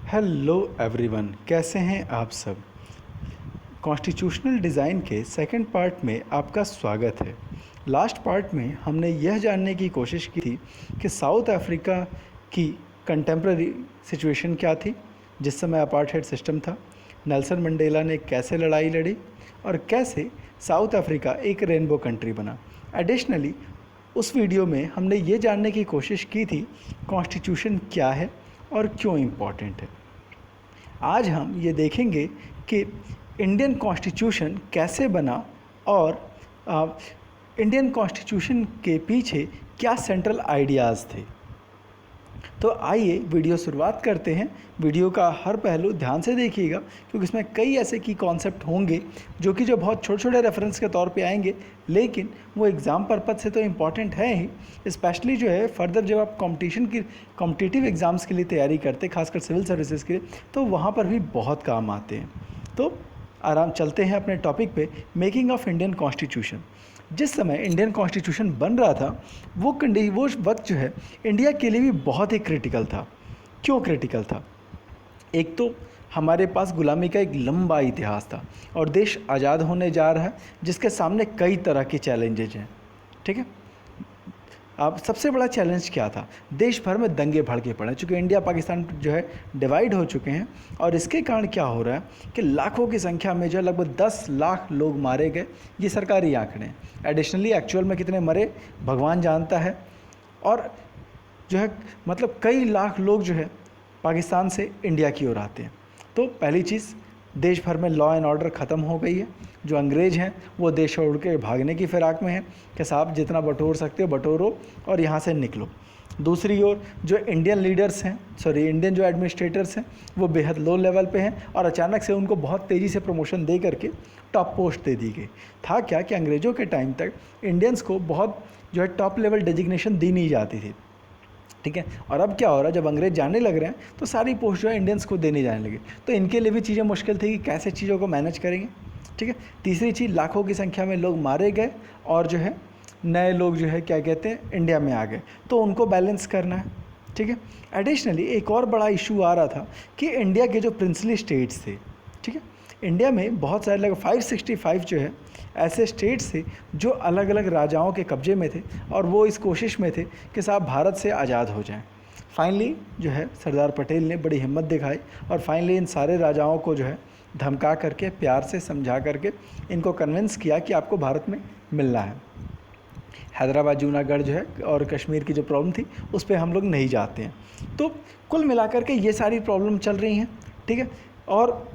Hello everyone, कैसे हैं आप सब। कॉन्स्टिट्यूशनल डिज़ाइन के सेकंड पार्ट में आपका स्वागत है। लास्ट पार्ट में हमने यह जानने की कोशिश की थी कि साउथ अफ्रीका की कंटेम्प्रेरी सिचुएशन क्या थी जिस समय अपार्टहाइड सिस्टम था, नेल्सन मंडेला ने कैसे लड़ाई लड़ी और कैसे साउथ अफ्रीका एक रेनबो कंट्री बना। एडिशनली उस वीडियो में हमने ये जानने की कोशिश की थी कॉन्स्टिट्यूशन क्या है और क्यों इम्पॉर्टेंट है। आज हम ये देखेंगे कि इंडियन कॉन्स्टिट्यूशन कैसे बना और इंडियन कॉन्स्टिट्यूशन के पीछे क्या सेंट्रल आइडियाज़ थे। तो आइए वीडियो शुरुआत करते हैं। वीडियो का हर पहलू ध्यान से देखिएगा क्योंकि इसमें कई ऐसे की कॉन्सेप्ट होंगे जो बहुत छोटे छोटे रेफरेंस के तौर पे आएंगे, लेकिन वो एग्ज़ाम पर्पज़ से तो इम्पॉर्टेंट है ही। स्पेशली जो है फर्दर जब आप कॉम्पिटिटिव एग्ज़ाम्स के लिए तैयारी करते, खासकर सिविल सर्विसेज के लिए, तो वहाँ पर भी बहुत काम आते हैं। तो आराम चलते हैं अपने टॉपिक पे, मेकिंग ऑफ इंडियन कॉन्स्टिट्यूशन। जिस समय इंडियन कॉन्स्टिट्यूशन बन रहा था वो वक्त जो है इंडिया के लिए भी बहुत ही क्रिटिकल था। क्यों क्रिटिकल था? एक तो हमारे पास गुलामी का एक लंबा इतिहास था और देश आज़ाद होने जा रहा है जिसके सामने कई तरह के चैलेंजेज हैं। ठीक है, अब सबसे बड़ा चैलेंज क्या था? देश भर में दंगे भड़के पड़े, चूँकि इंडिया पाकिस्तान जो है डिवाइड हो चुके हैं और इसके कारण क्या हो रहा है कि लाखों की संख्या में जो लगभग 10 लाख लोग मारे गए। ये सरकारी आंकड़े हैं। एडिशनली एक्चुअल में कितने मरे भगवान जानता है। और जो है कई लाख लोग जो है पाकिस्तान से इंडिया की ओर आते हैं। तो पहली चीज़, देश भर में लॉ एंड ऑर्डर ख़त्म हो गई है। जो अंग्रेज़ हैं वो देश छोड़ के भागने की फिराक में हैं कि साहब जितना बटोर सकते हो बटोरो और यहाँ से निकलो। दूसरी ओर जो इंडियन लीडर्स हैं, इंडियन जो एडमिनिस्ट्रेटर्स हैं, वो बेहद लो लेवल पे हैं और अचानक से उनको बहुत तेज़ी से प्रमोशन दे करके टॉप पोस्ट दे दी गई। था क्या कि अंग्रेज़ों के टाइम तक इंडियंस को बहुत जो है टॉप लेवल डेजिग्नेशन दी नहीं जाती थी। ठीक है, और अब क्या हो रहा है, जब अंग्रेज जाने लग रहे हैं तो सारी पोस्ट जो है इंडियंस को देने जाने लगे। तो इनके लिए भी चीज़ें मुश्किल थी कि कैसे चीज़ों को मैनेज करेंगे। ठीक है, तीसरी चीज़, लाखों की संख्या में लोग मारे गए और जो है नए लोग जो है क्या कहते हैं इंडिया में आ गए, तो उनको बैलेंस करना है। ठीक है, एडिशनली एक और बड़ा इशू आ रहा था कि इंडिया के जो प्रिंसली स्टेट्स थे, ठीक है, इंडिया में बहुत सारे लगभग 565 जो है ऐसे स्टेट्स थे जो अलग अलग राजाओं के कब्जे में थे और वो इस कोशिश में थे कि साहब भारत से आज़ाद हो जाएं। फाइनली जो है सरदार पटेल ने बड़ी हिम्मत दिखाई और फाइनली इन सारे राजाओं को जो है धमका करके, प्यार से समझा करके इनको कन्विंस किया कि आपको भारत में मिलना है। हैदराबाद, जूनागढ़ जो है और कश्मीर की जो प्रॉब्लम थी उस पर हम लोग नहीं जाते हैं। तो कुल मिलाकर के ये सारी प्रॉब्लम चल रही हैं। ठीक है, और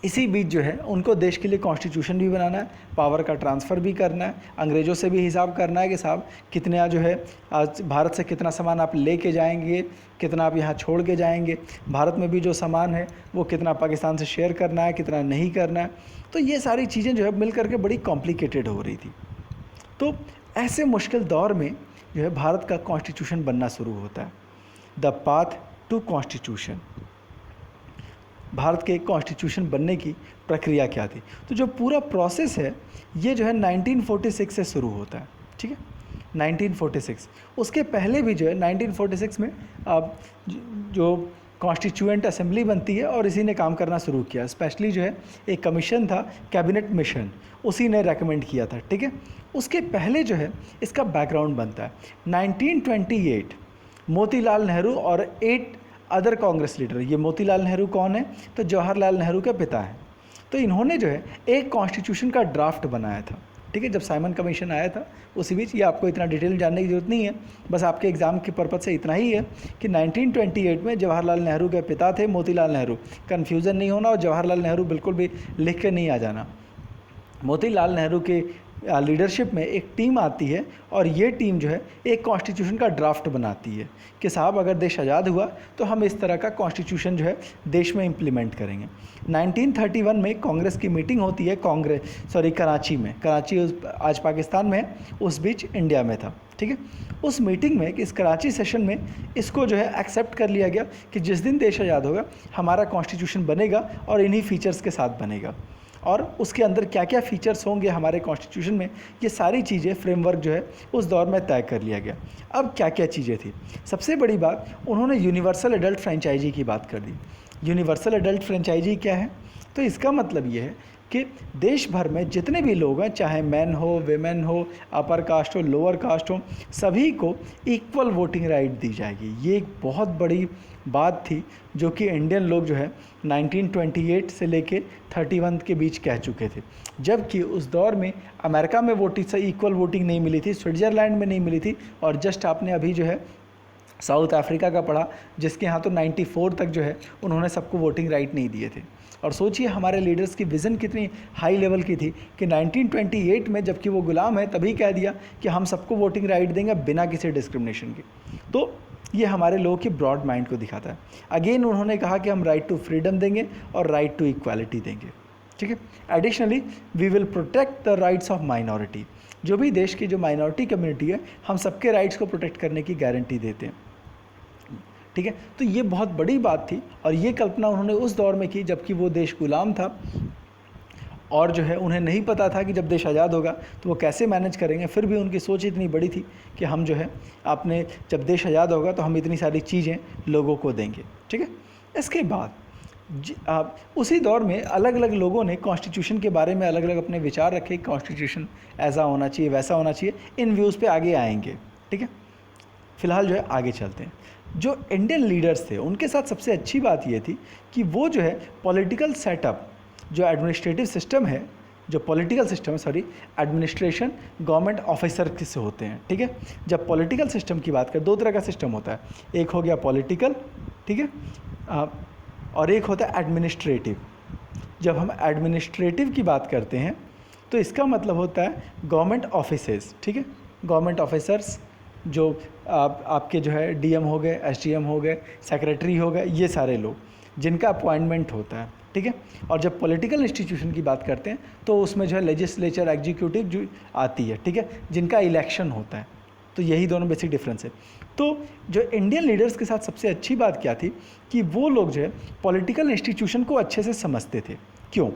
इसी बीच जो है उनको देश के लिए कॉन्स्टिट्यूशन भी बनाना है, पावर का ट्रांसफ़र भी करना है, अंग्रेज़ों से भी हिसाब करना है कि साहब कितने जो है आज भारत से कितना सामान आप लेके जाएंगे, कितना आप यहाँ छोड़ के जाएंगे, भारत में भी जो सामान है वो कितना पाकिस्तान से शेयर करना है, कितना नहीं करना है। तो ये सारी चीज़ें जो है मिल करके बड़ी कॉम्प्लिकेटेड हो रही थी। तो ऐसे मुश्किल दौर में जो है भारत का कॉन्स्टिट्यूशन बनना शुरू होता है। The path to constitution, Bharat के कॉन्स्टिट्यूशन बनने की प्रक्रिया क्या थी? तो जो पूरा प्रोसेस है ये जो है 1946 से शुरू होता है। ठीक है, 1946। उसके पहले भी जो है 1946 में जो कॉन्स्टिट्यूएंट असेंबली बनती है और इसी ने काम करना शुरू किया। स्पेशली जो है एक कमीशन था, कैबिनेट मिशन, उसी ने रेकमेंड किया था। ठीक है, उसके पहले जो है इसका बैकग्राउंड बनता है 1928, मोतीलाल नेहरू और 8 अदर कांग्रेस लीडर। ये मोतीलाल नेहरू कौन है? तो जवाहरलाल नेहरू के पिता हैं। तो इन्होंने जो है एक कॉन्स्टिट्यूशन का ड्राफ्ट बनाया था। ठीक है, जब साइमन कमीशन आया था उसी बीच, ये आपको इतना डिटेल जानने की ज़रूरत नहीं है, बस आपके एग्ज़ाम के पर्पज़ से इतना ही है कि 1928 में जवाहरलाल नेहरू के पिता थे मोतीलाल नेहरू। कन्फ्यूज़न नहीं होना और जवाहरलाल नेहरू बिल्कुल भी लिख के नहीं आ जाना। मोतीलाल नेहरू के लीडरशिप में एक टीम आती है और ये टीम जो है एक कॉन्स्टिट्यूशन का ड्राफ्ट बनाती है कि साहब अगर देश आज़ाद हुआ तो हम इस तरह का कॉन्स्टिट्यूशन जो है देश में इम्प्लीमेंट करेंगे। 1931 में कांग्रेस की मीटिंग होती है कराची में। कराची आज पाकिस्तान में है, उस बीच इंडिया में था। ठीक है, उस मीटिंग में इस कराची सेशन में इसको जो है एक्सेप्ट कर लिया गया कि जिस दिन देश आज़ाद होगा हमारा कॉन्स्टिट्यूशन बनेगा और इन्हीं फीचर्स के साथ बनेगा। और उसके अंदर क्या क्या फीचर्स होंगे हमारे कॉन्स्टिट्यूशन में, ये सारी चीज़ें फ्रेमवर्क जो है उस दौर में तय कर लिया गया। अब क्या क्या चीज़ें थी, सबसे बड़ी बात उन्होंने यूनिवर्सल एडल्ट फ्रेंचाइजी की बात कर दी। यूनिवर्सल एडल्ट फ्रेंचाइजी क्या है, तो इसका मतलब ये है कि देश भर में जितने भी लोग हैं, चाहे मैन हो, वेमेन हो, अपर कास्ट हो, लोअर कास्ट हो, सभी को इक्वल वोटिंग राइट दी जाएगी। ये एक बहुत बड़ी बात थी जो कि इंडियन लोग जो है 1928 से लेके 31 के बीच कह चुके थे, जबकि उस दौर में अमेरिका में वोटिंग से इक्वल वोटिंग नहीं मिली थी, स्विट्ज़रलैंड में नहीं मिली थी, और जस्ट आपने अभी जो है साउथ अफ्रीका का पढ़ा जिसके यहाँ तो 94 तक जो है उन्होंने सबको वोटिंग राइट नहीं दिए थे। और सोचिए हमारे लीडर्स की विज़न कितनी हाई लेवल की थी कि 1928 में जबकि वो गुलाम है तभी कह दिया कि हम सबको वोटिंग राइट देंगे बिना किसी डिस्क्रिमिनेशन के। तो ये हमारे लोगों की ब्रॉड माइंड को दिखाता है। अगेन उन्होंने कहा कि हम राइट टू फ्रीडम देंगे और राइट टू इक्वालिटी देंगे, ठीक है। Additionally we will protect the rights of minority, जो भी देश की जो माइनॉरिटी कम्युनिटी है हम सबके राइट्स को प्रोटेक्ट करने की गारंटी देते हैं, ठीक है। तो ये बहुत बड़ी बात थी और ये कल्पना उन्होंने उस दौर में की जबकि वो देश गुलाम था और जो है उन्हें नहीं पता था कि जब देश आज़ाद होगा तो वो कैसे मैनेज करेंगे। फिर भी उनकी सोच इतनी बड़ी थी कि हम जो है आपने जब देश आज़ाद होगा तो हम इतनी सारी चीज़ें लोगों को देंगे, ठीक है। इसके बाद उसी दौर में अलग अलग लोगों ने कॉन्स्टिट्यूशन के बारे में अलग अलग अपने विचार रखे, कॉन्स्टिट्यूशन ऐसा होना चाहिए, वैसा होना चाहिए। इन व्यूज़ पे आगे आएंगे, ठीक है। फिलहाल जो है आगे चलते हैं। जो इंडियन लीडर्स थे उनके साथ सबसे अच्छी बात ये थी कि वो जो है पॉलिटिकल सेटअप, जो एडमिनिस्ट्रेटिव सिस्टम है, जो पॉलिटिकल सिस्टम है, सॉरी, एडमिनिस्ट्रेशन गवर्नमेंट ऑफिसर से होते हैं, ठीक है। जब पॉलिटिकल सिस्टम की बात करें, दो तरह का सिस्टम होता है, एक हो गया पॉलिटिकल, ठीक है, और एक होता है एडमिनिस्ट्रेटिव। जब हम एडमिनिस्ट्रेटिव की बात करते हैं तो इसका मतलब होता है गवर्नमेंट ऑफिसेस, ठीक है। गवर्नमेंट ऑफिसर्स जो आपके जो है डीएम हो गए, एसडीएम हो गए, सेक्रेटरी हो गए, ये सारे लोग जिनका अपॉइंटमेंट होता है, ठीक है। और जब पॉलिटिकल इंस्टीट्यूशन की बात करते हैं तो उसमें जो है लेजिस्लेचर, एग्जीक्यूटिव जो आती है, ठीक है, जिनका इलेक्शन होता है। तो यही दोनों बेसिक डिफरेंस है। तो जो इंडियन लीडर्स के साथ सबसे अच्छी बात क्या थी कि वो लोग जो है पॉलिटिकल इंस्टीट्यूशन को अच्छे से समझते थे। क्यों?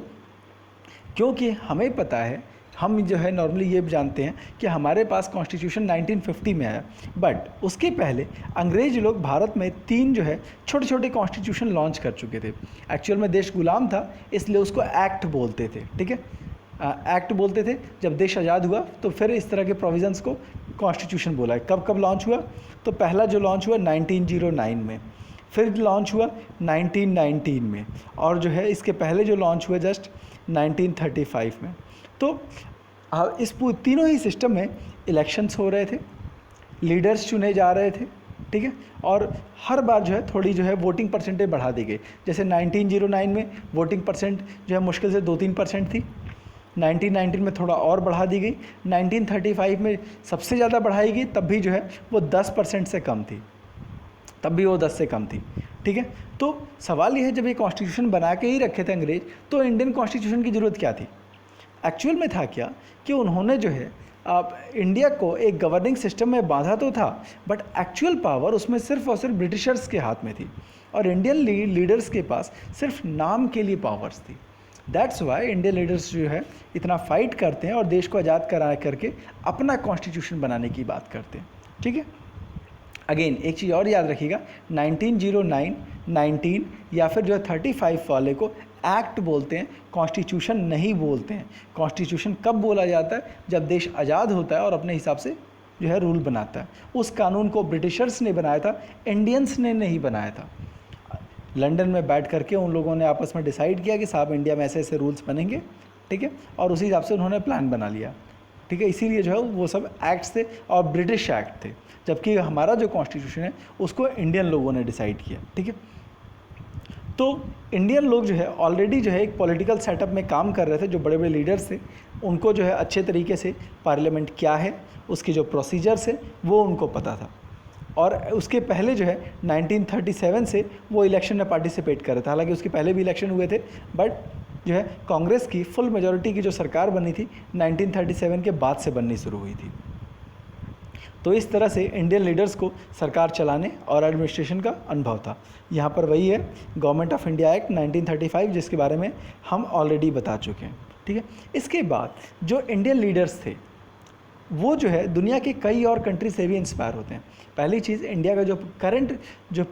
क्योंकि हमें पता है, हम जो है नॉर्मली ये जानते हैं कि हमारे पास कॉन्स्टिट्यूशन 1950 में आया, बट उसके पहले अंग्रेज लोग भारत में 3 जो है छोटे छोटे कॉन्स्टिट्यूशन लॉन्च कर चुके थे। एक्चुअल में देश गुलाम था इसलिए उसको एक्ट बोलते थे, ठीक है, एक्ट बोलते थे। जब देश आज़ाद हुआ तो फिर इस तरह के प्रोविजंस को कॉन्स्टिट्यूशन बोला है। कब कब लॉन्च हुआ? तो पहला जो लॉन्च हुआ 1909 में, फिर लॉन्च हुआ 1919 में, और जो है इसके पहले जो लॉन्च हुआ जस्ट 1935 में। तो इस तीनों ही सिस्टम में इलेक्शंस हो रहे थे, लीडर्स चुने जा रहे थे, ठीक है, और हर बार जो है थोड़ी जो है वोटिंग परसेंटेज बढ़ा दी गई। जैसे 1909 में वोटिंग परसेंट जो है मुश्किल से 2-3% थी, 1919 में थोड़ा और बढ़ा दी गई, 1935 में सबसे ज़्यादा बढ़ाई गई, तब भी जो है वो 10% से कम थी, तब भी वो 10 से कम थी, ठीक है। तो सवाल ये है, जब ये कॉन्स्टिट्यूशन बना के ही रखे थे अंग्रेज तो इंडियन कॉन्स्टिट्यूशन की ज़रूरत क्या थी? एक्चुअल में था क्या कि उन्होंने जो है इंडिया को एक गवर्निंग सिस्टम में बांधा तो था, बट एक्चुअल पावर उसमें सिर्फ और सिर्फ ब्रिटिशर्स के हाथ में थी और इंडियन लीडर्स के पास सिर्फ नाम के लिए पावर्स थी। दैट्स वाई इंडियन लीडर्स जो है इतना फाइट करते हैं और देश को आज़ाद करा करके अपना कॉन्स्टिट्यूशन बनाने की बात करते हैं, ठीक है। अगेन एक चीज़ और याद रखिएगा, 1909, 19 या फिर जो है 35 वाले को एक्ट बोलते हैं, कॉन्स्टिट्यूशन नहीं बोलते हैं। कॉन्स्टिट्यूशन कब बोला जाता है? जब देश आज़ाद होता है और अपने हिसाब से जो है रूल बनाता है। उस कानून को ब्रिटिशर्स ने बनाया था, इंडियंस ने नहीं बनाया था। लंदन में बैठ करके उन लोगों ने आपस में डिसाइड किया कि साहब इंडिया में ऐसे ऐसे रूल्स बनेंगे, ठीक है, और उसी हिसाब से उन्होंने प्लान बना लिया, ठीक है। इसीलिए जो है वो सब एक्ट्स थे और ब्रिटिश एक्ट थे, जबकि हमारा जो कॉन्स्टिट्यूशन है उसको इंडियन लोगों ने डिसाइड किया, ठीक है। तो इंडियन लोग जो है ऑलरेडी जो है एक पॉलिटिकल सेटअप में काम कर रहे थे। जो बड़े बड़े लीडर्स थे उनको जो है अच्छे तरीके से पार्लियामेंट क्या है, उसके जो प्रोसीजर्स है वो उनको पता था, और उसके पहले जो है 1937 से वो इलेक्शन में पार्टिसिपेट कर रहे थे। हालांकि उसके पहले भी इलेक्शन हुए थे, बट जो है कांग्रेस की फुल मेजॉरिटी की जो सरकार बनी थी 1937 के बाद से बननी शुरू हुई थी। तो इस तरह से इंडियन लीडर्स को सरकार चलाने और एडमिनिस्ट्रेशन का अनुभव था। यहाँ पर वही है गवर्नमेंट ऑफ इंडिया एक्ट 1935, जिसके बारे में हम ऑलरेडी बता चुके हैं। ठीक है। इसके बाद जो इंडियन लीडर्स थे वो जो है दुनिया के कई और कंट्री से भी इंस्पायर होते हैं। पहली चीज़, इंडिया का जो करंट जो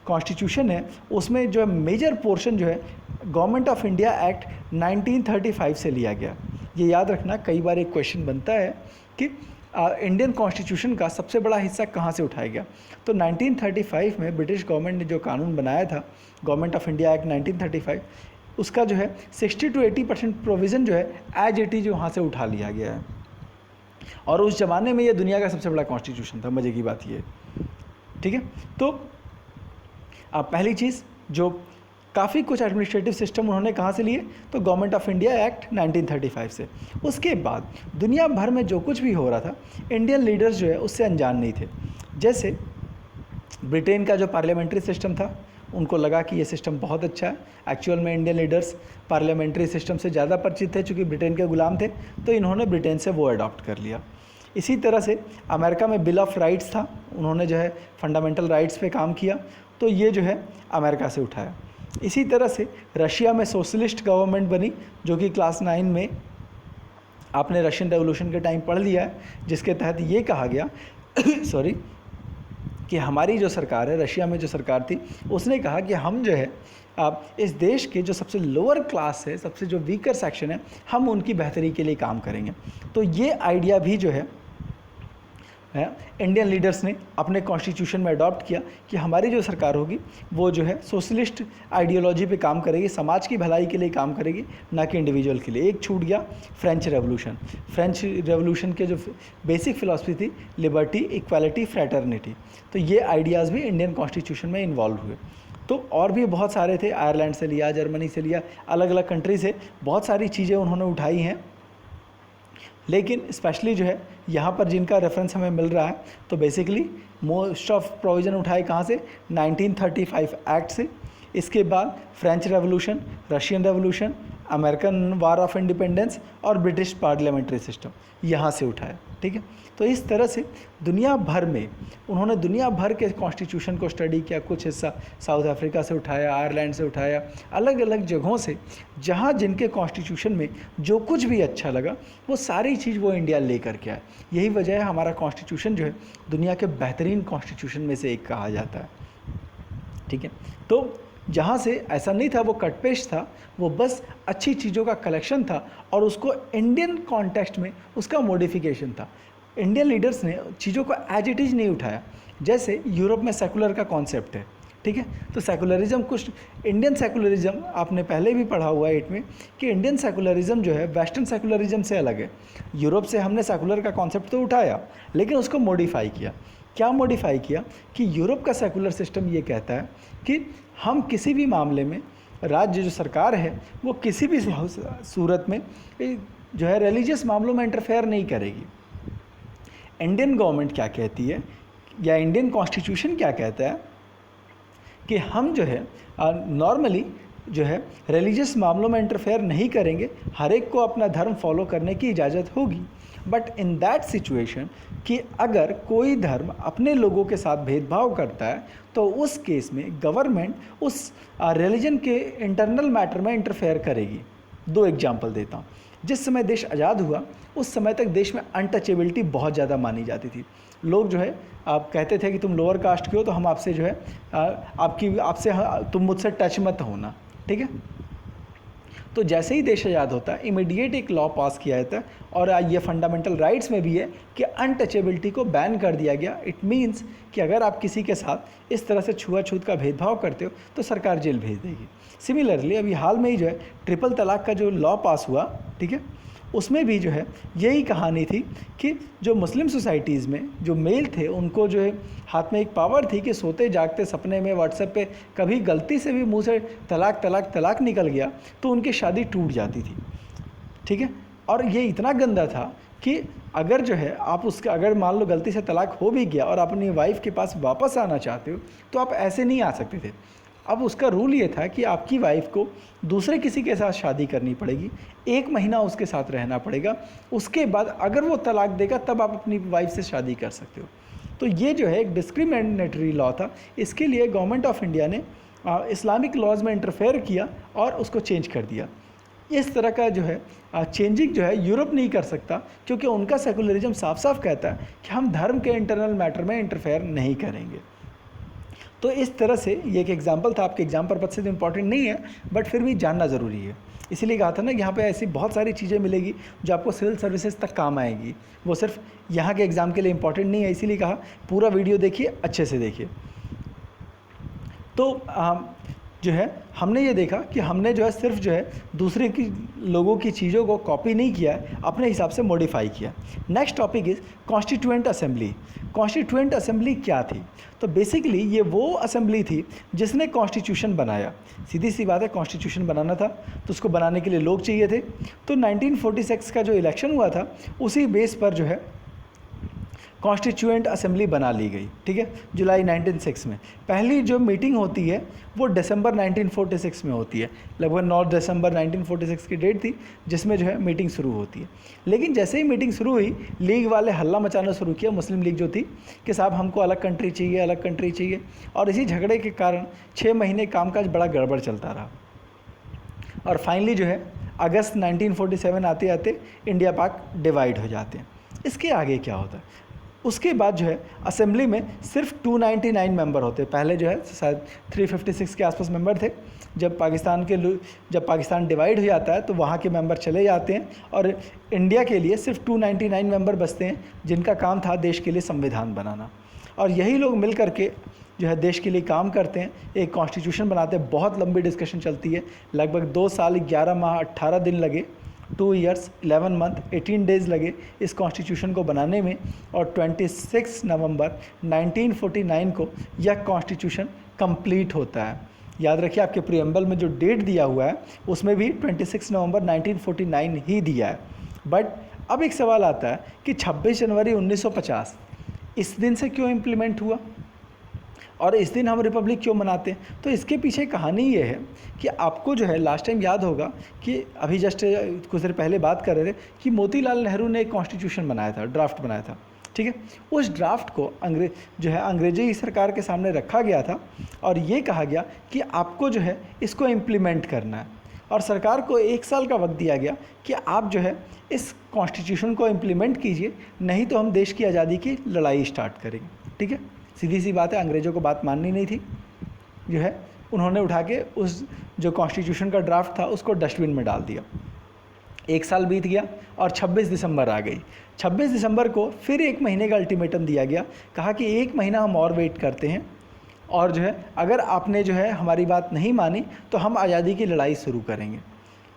कॉन्स्टिट्यूशन है उसमें जो मेजर पोर्शन जो है गवर्नमेंट ऑफ इंडिया एक्ट 1935 से लिया गया। ये याद रखना, कई बार एक क्वेश्चन बनता है कि इंडियन कॉन्स्टिट्यूशन का सबसे बड़ा हिस्सा कहाँ से उठाया गया। तो 1935 में ब्रिटिश गवर्नमेंट ने जो कानून बनाया था, गवर्नमेंट ऑफ इंडिया एक्ट 1935, उसका जो है 60 to 80% प्रोविज़न जो है एज इट इज़ वहाँ से उठा लिया गया है। और उस ज़माने में ये दुनिया का सबसे बड़ा कॉन्स्टिट्यूशन था। मज़े की बात ये, ठीक है। तो पहली चीज़, जो काफ़ी कुछ एडमिनिस्ट्रेटिव सिस्टम उन्होंने कहाँ से लिए, तो गवर्नमेंट ऑफ इंडिया एक्ट 1935 से। उसके बाद दुनिया भर में जो कुछ भी हो रहा था, इंडियन लीडर्स जो है उससे अनजान नहीं थे। जैसे ब्रिटेन का जो पार्लियामेंट्री सिस्टम था, उनको लगा कि ये सिस्टम बहुत अच्छा है। एक्चुअल में इंडियन लीडर्स पार्लियामेंट्री सिस्टम से ज़्यादा परिचित थे, चूँकि ब्रिटेन के गुलाम थे, तो इन्होंने ब्रिटेन से वो अडॉप्ट कर लिया। इसी तरह से अमेरिका में बिल ऑफ राइट्स था, उन्होंने जो है फंडामेंटल राइट्स पे काम किया, तो ये जो है अमेरिका से उठाया। इसी तरह से रशिया में सोशलिस्ट गवर्नमेंट बनी, जो कि क्लास 9 में आपने रशियन रेवोल्यूशन के टाइम पढ़ लिया है, जिसके तहत ये कहा गया सॉरी कि हमारी जो सरकार है, रशिया में जो सरकार थी, उसने कहा कि हम जो है इस देश के जो सबसे लोअर क्लास है, सबसे जो वीकर सेक्शन है, हम उनकी बेहतरी के लिए काम करेंगे। तो ये आइडिया भी जो है इंडियन लीडर्स ने अपने कॉन्स्टिट्यूशन में अडॉप्ट किया कि हमारी जो सरकार होगी वो जो है सोशलिस्ट आइडियोलॉजी पे काम करेगी, समाज की भलाई के लिए काम करेगी, ना कि इंडिविजुअल के लिए। एक छूट गया फ्रेंच रेवोल्यूशन। फ्रेंच रेवोल्यूशन के जो बेसिक फ़िलासफी थी, लिबर्टी, इक्वालिटी, फ्रैटर्निटी, तो ये आइडियाज़ भी इंडियन कॉन्स्टिट्यूशन में इन्वॉल्व हुए। तो और भी बहुत सारे थे, आयरलैंड से लिया, जर्मनी से लिया, अलग अलग कंट्री से बहुत सारी चीज़ें उन्होंने उठाई हैं। लेकिन स्पेशली जो है यहाँ पर जिनका रेफरेंस हमें मिल रहा है, तो बेसिकली मोस्ट ऑफ प्रोविज़न उठाए कहाँ से, 1935 एक्ट से। इसके बाद French revolution, Russian revolution, American war of independence और ब्रिटिश पार्लियामेंट्री सिस्टम, यहाँ से उठाया, ठीक है। तो इस तरह से दुनिया भर में उन्होंने दुनिया भर के कॉन्स्टिट्यूशन को स्टडी किया। कुछ हिस्सा साउथ अफ्रीका से उठाया, आयरलैंड से उठाया, अलग अलग जगहों से, जहाँ जिनके कॉन्स्टिट्यूशन में जो कुछ भी अच्छा लगा वो सारी चीज़ वो इंडिया ले करके आया। यही वजह है हमारा कॉन्स्टिट्यूशन जो है दुनिया के बेहतरीन कॉन्स्टिट्यूशन में से एक कहा जाता है, ठीक है। तो जहाँ से ऐसा नहीं था वो कटपेश था, वो बस अच्छी चीज़ों का कलेक्शन था और उसको इंडियन कॉन्टेक्स्ट में उसका मॉडिफिकेशन था। इंडियन लीडर्स ने चीज़ों को एज इट इज़ नहीं उठाया। जैसे यूरोप में सेकुलर का कॉन्सेप्ट है, ठीक है, तो सेकुलरिज्म कुछ, इंडियन सेकुलरिज्म आपने पहले भी पढ़ा हुआ है 8 में कि इंडियन सेकुलरिज्म जो है वेस्टर्न सेकुलरिज्म से अलग है। यूरोप से हमने सेकुलर का कॉन्सेप्ट तो उठाया, लेकिन उसको मॉडिफाई किया। क्या मॉडिफाई किया कि यूरोप का सेकुलर सिस्टम ये कहता है कि हम किसी भी मामले में, राज्य जो सरकार है वो किसी भी सूरत में जो है रिलीजियस मामलों में इंटरफेयर नहीं करेगी। इंडियन गवर्नमेंट क्या कहती है या इंडियन कॉन्स्टिट्यूशन क्या कहता है कि हम जो है नॉर्मली जो है रिलीजियस मामलों में इंटरफेयर नहीं करेंगे, हर एक को अपना धर्म फॉलो करने की इजाज़त होगी। बट इन दैट सिचुएशन कि अगर कोई धर्म अपने लोगों के साथ भेदभाव करता है तो उस केस में गवर्नमेंट उस रिलीजन के इंटरनल मैटर में इंटरफेयर करेगी। 2 एग्जांपल देता हूँ। जिस समय देश आज़ाद हुआ उस समय तक देश में अनटचेबिलिटी बहुत ज़्यादा मानी जाती थी। लोग जो है आप कहते थे कि तुम लोअर कास्ट के हो तो हम आपसे जो है तुम मुझसे टच मत होना, ठीक है। तो जैसे ही देश आज़ाद होता है इमीडिएट एक लॉ पास किया जाता है और ये फंडामेंटल राइट्स में भी है कि अनटचेबिलिटी को बैन कर दिया गया। इट मीन्स कि अगर आप किसी के साथ इस तरह से छुआछूत का भेदभाव करते हो तो सरकार जेल भेज देगी। सिमिलरली अभी हाल में ही जो है ट्रिपल तलाक का जो लॉ पास हुआ, ठीक है, उसमें भी जो है यही कहानी थी कि जो मुस्लिम सोसाइटीज़ में जो मेल थे उनको जो है हाथ में एक पावर थी कि सोते जागते सपने में व्हाट्सएप पे कभी गलती से भी मुंह से तलाक तलाक तलाक निकल गया तो उनकी शादी टूट जाती थी, ठीक है। और ये इतना गंदा था कि अगर जो है आप उसका अगर मान लो गलती से तलाक हो भी गया और आप अपनी वाइफ के पास वापस आना चाहते हो तो आप ऐसे नहीं आ सकते थे। अब उसका रूल ये था कि आपकी वाइफ को दूसरे किसी के साथ शादी करनी पड़ेगी, 1 महीना उसके साथ रहना पड़ेगा, उसके बाद अगर वो तलाक देगा तब आप अपनी वाइफ से शादी कर सकते हो। तो ये जो है एक डिस्क्रिमिनेटरी लॉ था। इसके लिए गवर्नमेंट ऑफ इंडिया ने इस्लामिक लॉज में इंटरफेयर किया और उसको चेंज कर दिया। इस तरह का जो है चेंजिंग जो है यूरोप नहीं कर सकता, क्योंकि उनका सेकुलरिज्म साफ साफ कहता है कि हम धर्म के इंटरनल मैटर में इंटरफेयर नहीं करेंगे। तो इस तरह से ये एक एग्जाम्पल था, आपके एग्जाम पर्पज से तो इम्पॉर्टेंट नहीं है बट फिर भी जानना ज़रूरी है। इसीलिए कहा था ना यहाँ पे ऐसी बहुत सारी चीज़ें मिलेगी जो आपको सिविल सर्विसेज तक काम आएंगी, वो सिर्फ यहाँ के एग्ज़ाम के लिए इम्पॉर्टेंट नहीं है। इसीलिए कहा पूरा वीडियो देखिए, अच्छे से देखिए। तो जो है हमने ये देखा कि हमने जो है सिर्फ जो है दूसरे की लोगों की चीज़ों को कॉपी नहीं किया है, अपने हिसाब से मॉडिफाई किया। Next topic is constituent assembly. Constituent assembly क्या थी? तो बेसिकली ये वो असेंबली थी जिसने कॉन्स्टिट्यूशन बनाया। सीधी सी बात है, कॉन्स्टिट्यूशन बनाना था तो उसको बनाने के लिए लोग चाहिए थे। तो 1946 का जो इलेक्शन हुआ था उसी बेस पर जो है कॉन्स्टिट्यूएंट असेंबली बना ली गई। ठीक है, जुलाई 1906 में। पहली जो मीटिंग होती है वो दिसंबर 1946 में होती है, लगभग 9 दिसंबर 1946 की डेट थी जिसमें जो है मीटिंग शुरू होती है। लेकिन जैसे ही मीटिंग शुरू हुई, लीग वाले हल्ला मचाना शुरू किया, मुस्लिम लीग जो थी, कि साहब हमको अलग कंट्री चाहिए, अलग कंट्री चाहिए। और इसी झगड़े के कारण 6 महीने कामकाज बड़ा गड़बड़ चलता रहा और फाइनली जो है अगस्त 1947 आते आते इंडिया पाक डिवाइड हो जाते हैं। इसके आगे क्या होता है? उसके बाद जो है असेंबली में सिर्फ 299 मेंबर होते हैं। पहले जो है शायद 356 के आसपास मेंबर थे। जब पाकिस्तान डिवाइड हो जाता है तो वहाँ के मेंबर चले जाते हैं और इंडिया के लिए सिर्फ 299 मेंबर बचते हैं, जिनका काम था देश के लिए संविधान बनाना। और यही लोग मिल करके जो है देश के लिए काम करते हैं, एक कॉन्स्टिट्यूशन बनाते हैं। बहुत लंबी डिस्कशन चलती है, लगभग 2 साल 11 माह 18 दिन लगे, 2 ईयर्स 11 मंथ 18 डेज़ लगे इस कॉन्स्टिट्यूशन को बनाने में। और 26 नवंबर 1949 को यह कॉन्स्टिट्यूशन कंप्लीट होता है। याद रखिए, आपके प्रीएम्बल में जो डेट दिया हुआ है उसमें भी 26 नवंबर 1949 ही दिया है। बट अब एक सवाल आता है कि 26 जनवरी 1950 इस दिन से क्यों इम्प्लीमेंट हुआ और इस दिन हम रिपब्लिक क्यों मनाते हैं? तो इसके पीछे कहानी ये है कि आपको जो है लास्ट टाइम याद होगा कि अभी जस्ट कुछ देर पहले बात कर रहे थे कि मोतीलाल नेहरू ने एक कॉन्स्टिट्यूशन बनाया था, ड्राफ्ट बनाया था। ठीक है, उस ड्राफ्ट को अंग्रेजी सरकार के सामने रखा गया था और ये कहा गया कि आपको जो है इसको इम्प्लीमेंट करना है और सरकार को 1 साल का वक्त दिया गया कि आप जो है इस कॉन्स्टिट्यूशन को इम्प्लीमेंट कीजिए, नहीं तो हम देश की आज़ादी की लड़ाई स्टार्ट करेंगे। ठीक है, सीधी सी बात है, अंग्रेज़ों को बात माननी नहीं थी। जो है उन्होंने उठा के उस जो कॉन्स्टिट्यूशन का ड्राफ्ट था उसको डस्टबिन में डाल दिया। 1 साल बीत गया और 26 दिसंबर आ गई। 26 दिसंबर को फिर 1 महीने का अल्टीमेटम दिया गया, कहा कि 1 महीना हम और वेट करते हैं और जो है अगर आपने जो है हमारी बात नहीं मानी तो हम आज़ादी की लड़ाई शुरू करेंगे।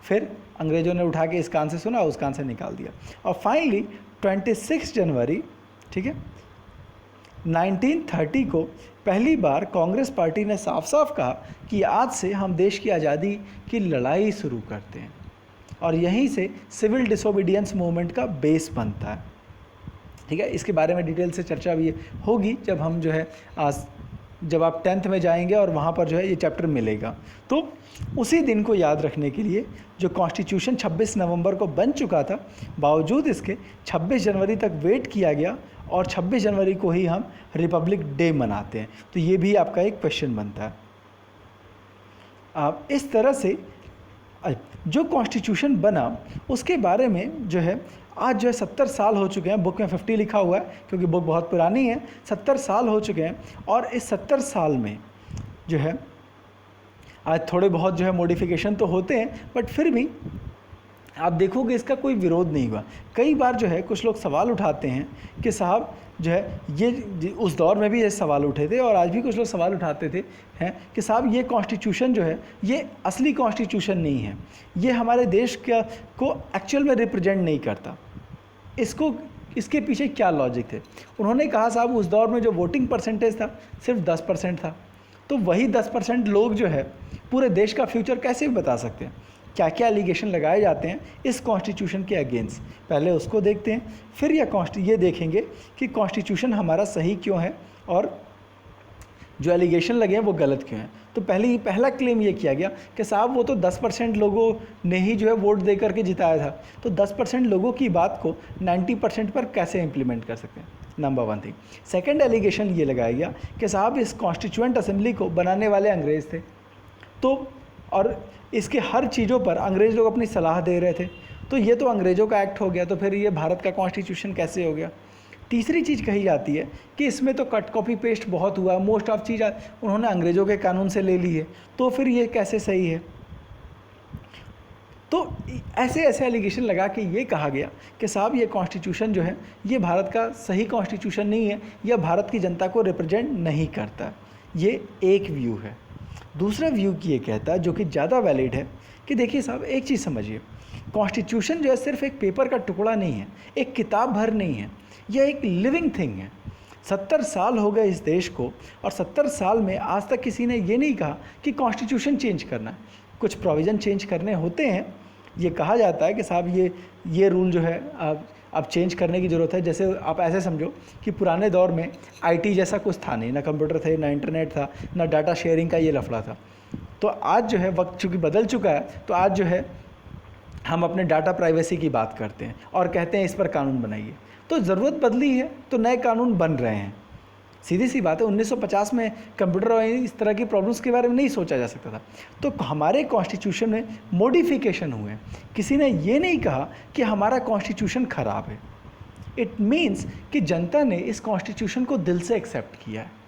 फिर अंग्रेज़ों ने उठा के इस कान से सुना, उस कान से निकाल दिया और फाइनली 26 जनवरी, ठीक है, 1930 को पहली बार कांग्रेस पार्टी ने साफ साफ कहा कि आज से हम देश की आज़ादी की लड़ाई शुरू करते हैं और यहीं से सिविल डिसोबीडियंस मूवमेंट का बेस बनता है। ठीक है, इसके बारे में डिटेल से चर्चा भी होगी जब हम जो है जब आप 10th में जाएंगे और वहाँ पर जो है ये चैप्टर मिलेगा। तो उसी दिन को याद रखने के लिए जो कॉन्स्टिट्यूशन 26 नवंबर को बन चुका था, बावजूद इसके 26 जनवरी तक वेट किया गया और 26 जनवरी को ही हम रिपब्लिक डे मनाते हैं। तो ये भी आपका एक क्वेश्चन बनता है। आप इस तरह से जो कॉन्स्टिट्यूशन बना उसके बारे में जो है आज जो है 70 साल हो चुके हैं। बुक में 50 लिखा हुआ है क्योंकि बुक बहुत पुरानी है। 70 साल हो चुके हैं और इस 70 साल में जो है आज थोड़े बहुत जो है मॉडिफिकेशन तो होते हैं, बट फिर भी आप देखोगे इसका कोई विरोध नहीं हुआ। कई बार जो है कुछ लोग सवाल उठाते हैं कि साहब जो है ये उस दौर में भी ये सवाल उठे थे और आज भी कुछ लोग सवाल उठाते थे हैं कि साहब ये कॉन्स्टिट्यूशन जो है ये असली कॉन्स्टिट्यूशन नहीं है, ये हमारे देश को एक्चुअल में रिप्रेजेंट नहीं करता। इसके पीछे क्या लॉजिक थे? उन्होंने कहा साहब उस दौर में जो वोटिंग परसेंटेज था सिर्फ 10% था, तो वही 10% लोग जो है पूरे देश का फ्यूचर कैसे बता सकते हैं? क्या क्या एलिगेशन लगाए जाते हैं इस कॉन्स्टिट्यूशन के अगेंस्ट, पहले उसको देखते हैं, फिर ये देखेंगे कि कॉन्स्टिट्यूशन हमारा सही क्यों है और जो एलिगेशन लगे हैं वो गलत क्यों हैं। तो पहला क्लेम ये किया गया कि साहब वो तो 10% लोगों ने ही जो है वोट दे करके जिताया था, तो 10% लोगों की बात को 90% पर कैसे इम्प्लीमेंट कर सकते हैं? Number 1 thing. सेकेंड एलिगेशन ये लगाया गया कि साहब इस कॉन्स्टिट्यूएंट असेंबली को बनाने वाले अंग्रेज़ थे, तो और इसके हर चीज़ों पर अंग्रेज़ लोग अपनी सलाह दे रहे थे। तो ये तो अंग्रेज़ों का एक्ट हो गया, तो फिर ये भारत का कॉन्स्टिट्यूशन कैसे हो गया? तीसरी चीज़ कही जाती है कि इसमें तो कट कॉपी पेस्ट बहुत हुआ, मोस्ट ऑफ चीज़ उन्होंने अंग्रेज़ों के कानून से ले ली है, तो फिर ये कैसे सही है? तो ऐसे ऐसे एलिगेशन लगा के ये कहा गया कि साहब ये कॉन्स्टिट्यूशन जो है ये भारत का सही कॉन्स्टिट्यूशन नहीं है, यह भारत की जनता को रिप्रेजेंट नहीं करता। ये एक व्यू है। दूसरा व्यू ये कहता है, जो कि ज़्यादा वैलिड है, कि देखिए साहब एक चीज़ समझिए, कॉन्स्टिट्यूशन जो है सिर्फ एक पेपर का टुकड़ा नहीं है, एक किताब भर नहीं है, यह एक लिविंग थिंग है। 70 साल हो गए इस देश को, और 70 साल में आज तक किसी ने ये नहीं कहा कि कॉन्स्टिट्यूशन चेंज करना है। कुछ प्रोविज़न चेंज करने होते हैं, ये कहा जाता है कि साहब ये रूल जो है अब चेंज करने की ज़रूरत है। जैसे आप ऐसे समझो कि पुराने दौर में आईटी जैसा कुछ था नहीं, ना कंप्यूटर थे, ना इंटरनेट था, ना डाटा शेयरिंग का ये लफड़ा था। तो आज जो है वक्त चूँकि बदल चुका है, तो आज जो है हम अपने डाटा प्राइवेसी की बात करते हैं और कहते हैं इस पर कानून बनाइए। तो ज़रूरत बदली है तो नए कानून बन रहे हैं। सीधी सी बात है, 1950 में कंप्यूटर और इस तरह की प्रॉब्लम्स के बारे में नहीं सोचा जा सकता था। तो हमारे कॉन्स्टिट्यूशन में मॉडिफिकेशन हुए। किसी ने ये नहीं कहा कि हमारा कॉन्स्टिट्यूशन ख़राब है। इट मीन्स कि जनता ने इस कॉन्स्टिट्यूशन को दिल से एक्सेप्ट किया है।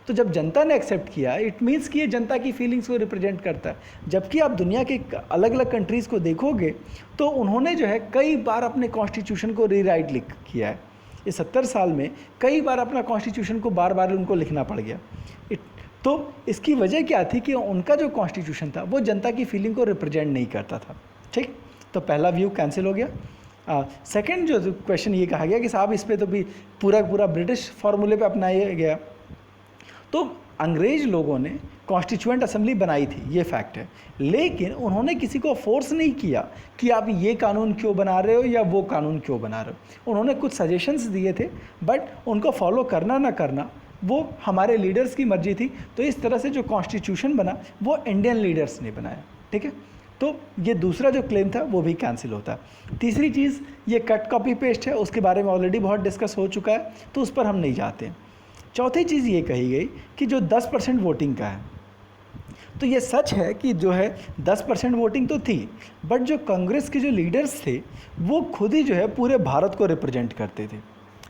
तो जब जनता ने एक्सेप्ट किया, इट मीन्स कि ये जनता की फीलिंग्स को रिप्रेजेंट करता है। जबकि आप दुनिया के अलग अलग कंट्रीज़ को देखोगे तो उन्होंने जो है कई बार अपने कॉन्स्टिट्यूशन को रीराइट किया है। इस 70 साल में कई बार अपना कॉन्स्टिट्यूशन को बार बार उनको लिखना पड़ गया। तो इसकी वजह क्या थी कि उनका जो कॉन्स्टिट्यूशन था वो जनता की फीलिंग को रिप्रेजेंट नहीं करता था। ठीक, तो पहला व्यू कैंसिल हो गया। सेकंड जो क्वेश्चन ये कहा गया कि साहब इस पे तो भी पूरा ब्रिटिश फार्मूले पे अपनाया गया। तो अंग्रेज लोगों ने कॉन्स्टिट्यूएंट असेंबली बनाई थी, ये फैक्ट है, लेकिन उन्होंने किसी को फोर्स नहीं किया कि आप ये कानून क्यों बना रहे हो या वो कानून क्यों बना रहे हो। उन्होंने कुछ सजेशंस दिए थे, बट उनको फॉलो करना ना करना वो हमारे लीडर्स की मर्जी थी। तो इस तरह से जो कॉन्स्टिट्यूशन बना वो इंडियन लीडर्स ने बनाया। ठीक है, तो ये दूसरा जो क्लेम था वो भी कैंसिल होता है। तीसरी चीज़ ये कट कॉपी पेस्ट है, उसके बारे में ऑलरेडी बहुत डिस्कस हो चुका है, तो उस पर हम नहीं जाते। चौथी चीज़ ये कही गई कि जो 10% वोटिंग का है, तो ये सच है कि जो है 10% वोटिंग तो थी, बट जो कांग्रेस के जो लीडर्स थे वो खुद ही जो है पूरे भारत को रिप्रेजेंट करते थे।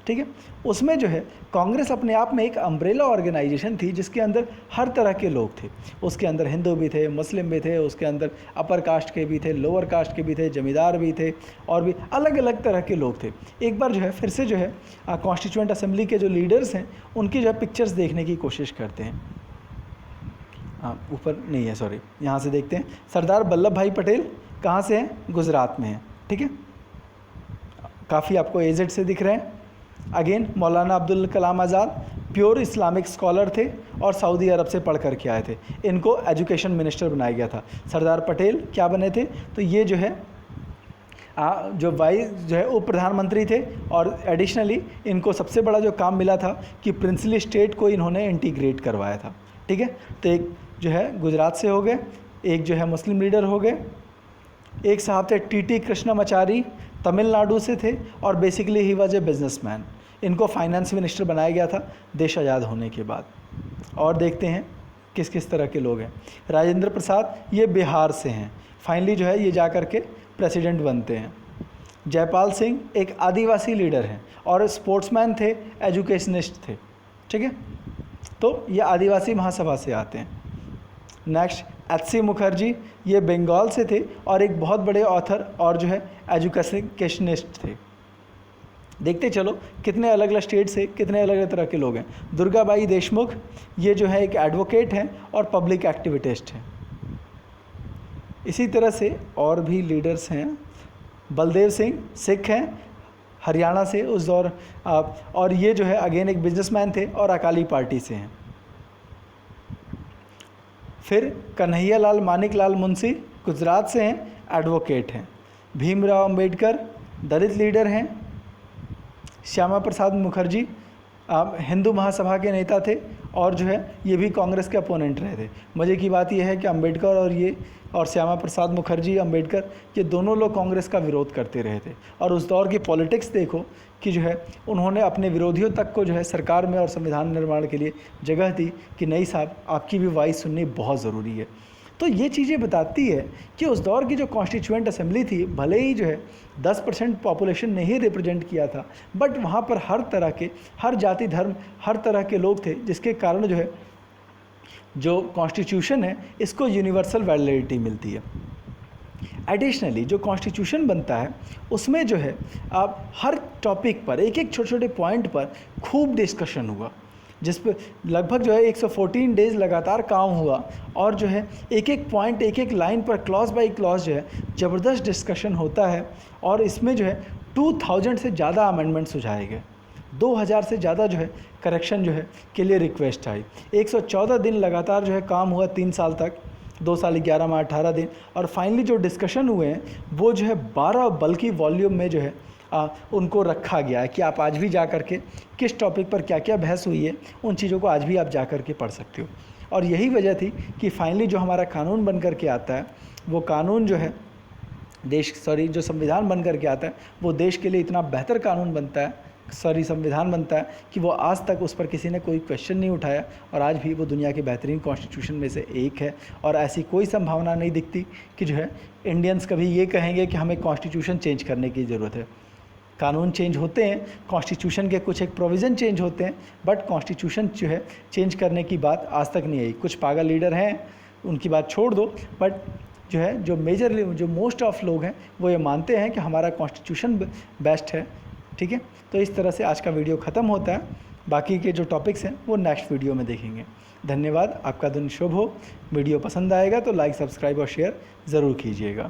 ठीक है, उसमें जो है कांग्रेस अपने आप में एक अम्ब्रेला ऑर्गेनाइजेशन थी जिसके अंदर हर तरह के लोग थे। उसके अंदर हिंदू भी थे, मुस्लिम भी थे, उसके अंदर अपर कास्ट के भी थे, लोअर कास्ट के भी थे, जमींदार भी थे, और भी अलग अलग तरह के लोग थे। एक बार जो है फिर से जो है कॉन्स्टिट्यूएंट असेंबली के जो लीडर्स हैं उनकी जो है पिक्चर्स देखने की कोशिश करते हैं। ऊपर नहीं है, सॉरी, यहाँ से देखते हैं। सरदार वल्लभ भाई पटेल कहाँ से हैं? गुजरात में हैं। ठीक है, काफ़ी आपको एजेड से दिख रहे हैं। अगेन मौलाना Abdul Kalam Azad pure Islamic scholar थे और सऊदी अरब से पढ़ कर के आए थे। इनको एजुकेशन मिनिस्टर बनाया गया था। सरदार पटेल क्या बने थे? तो ये जो है जो वाइस जो है उप प्रधानमंत्री थे, और एडिशनली इनको सबसे बड़ा जो काम मिला था कि प्रिंसली स्टेट को इन्होंने इंटीग्रेट करवाया था। ठीक है, तो एक जो है गुजरात से हो गए, एक जो है मुस्लिम लीडर हो गए, एक साहब थे टीटी कृष्णमाचारी, तमिलनाडु से थे, और basically he was a businessman. इनको फाइनेंस मिनिस्टर बनाया गया था देश आज़ाद होने के बाद। और देखते हैं किस किस तरह के लोग हैं। राजेंद्र प्रसाद ये बिहार से हैं, फाइनली जो है ये जा कर के प्रेसिडेंट बनते हैं। जयपाल सिंह एक आदिवासी लीडर हैं और स्पोर्ट्समैन थे, एजुकेशनिस्ट थे। ठीक है, तो ये आदिवासी महासभा से आते हैं। नेक्स्ट एच.सी. मुखर्जी, ये बंगाल से थे और एक बहुत बड़े ऑथर और जो है एजुकेशनिस्ट थे। देखते चलो कितने अलग अलग स्टेट से कितने अलग अलग तरह के लोग हैं। दुर्गाबाई देशमुख, ये जो है एक एडवोकेट हैं और पब्लिक एक्टिविस्ट हैं। इसी तरह से और भी लीडर्स हैं। बलदेव सिंह सिख हैं, हरियाणा से उस दौर, और ये जो है अगेन एक बिजनेसमैन थे और अकाली पार्टी से हैं। फिर कन्हैया लाल मानिक लाल मुंशी गुजरात से हैं, एडवोकेट हैं। भीमराव अंबेडकर दलित लीडर हैं। श्यामा प्रसाद मुखर्जी हिंदू महासभा के नेता थे और जो है ये भी कांग्रेस के अपोनेंट रहे थे। मज़े की बात यह है कि अंबेडकर और श्यामा प्रसाद मुखर्जी, अंबेडकर, ये दोनों लोग कांग्रेस का विरोध करते रहे थे। और उस दौर की पॉलिटिक्स देखो कि जो है उन्होंने अपने विरोधियों तक को जो है सरकार में और संविधान निर्माण के लिए जगह दी कि नहीं साहब, आपकी भी वॉइस सुननी बहुत ज़रूरी है। तो ये चीज़ें बताती है कि उस दौर की जो कॉन्स्टिट्यूएंट असेंबली थी, भले ही जो है 10% पॉपुलेशन ने ही रिप्रेजेंट किया था, बट वहाँ पर हर तरह के, हर जाति धर्म, हर तरह के लोग थे, जिसके कारण जो है जो कॉन्स्टिट्यूशन है इसको यूनिवर्सल वैलिडिटी मिलती है। एडिशनली जो कॉन्स्टिट्यूशन बनता है उसमें जो है आप हर टॉपिक पर, एक एक छोटे छोटे पॉइंट पर खूब डिस्कशन हुआ, जिस पर लगभग जो है 114 डेज़ लगातार काम हुआ, और जो है एक एक पॉइंट, एक एक लाइन पर क्लॉज बाय क्लॉज जो है ज़बरदस्त डिस्कशन होता है। और इसमें जो है 2000 से ज़्यादा अमेंडमेंट सुझाए गए, 2000 से ज़्यादा जो है करेक्शन जो है के लिए रिक्वेस्ट आई। 114 दिन लगातार जो है काम हुआ, 3 साल तक, 2 साल 11 माह 18 दिन। और फाइनली जो डिस्कशन हुए हैं वो जो है 12 बल्कि वॉल्यूम में जो है उनको रखा गया है कि आप आज भी जा कर के किस टॉपिक पर क्या क्या बहस हुई है, उन चीज़ों को आज भी आप जा कर के पढ़ सकते हो। और यही वजह थी कि फाइनली जो हमारा कानून बन कर के आता है, वो कानून जो है जो संविधान बन कर के आता है वो देश के लिए इतना बेहतर कानून बनता है, संविधान बनता है कि वो आज तक उस पर किसी ने कोई क्वेश्चन नहीं उठाया, और आज भी वो दुनिया के बेहतरीन कॉन्स्टिट्यूशन में से एक है। और ऐसी कोई संभावना नहीं दिखती कि जो है इंडियंस कभी ये कहेंगे कि हमें कॉन्स्टिट्यूशन चेंज करने की ज़रूरत है। कानून चेंज होते हैं, कॉन्स्टिट्यूशन के कुछ एक प्रोविज़न चेंज होते हैं, बट कॉन्स्टिट्यूशन जो है चेंज करने की बात आज तक नहीं आई। कुछ पागल लीडर हैं, उनकी बात छोड़ दो, बट जो है जो मोस्ट ऑफ लोग हैं वो ये मानते हैं कि हमारा कॉन्स्टिट्यूशन बेस्ट है। ठीक है, तो इस तरह से आज का वीडियो ख़त्म होता है। बाकी के जो टॉपिक्स हैं वो नेक्स्ट वीडियो में देखेंगे। धन्यवाद, आपका दिन शुभ हो। वीडियो पसंद आएगा तो लाइक, सब्सक्राइब और शेयर ज़रूर कीजिएगा।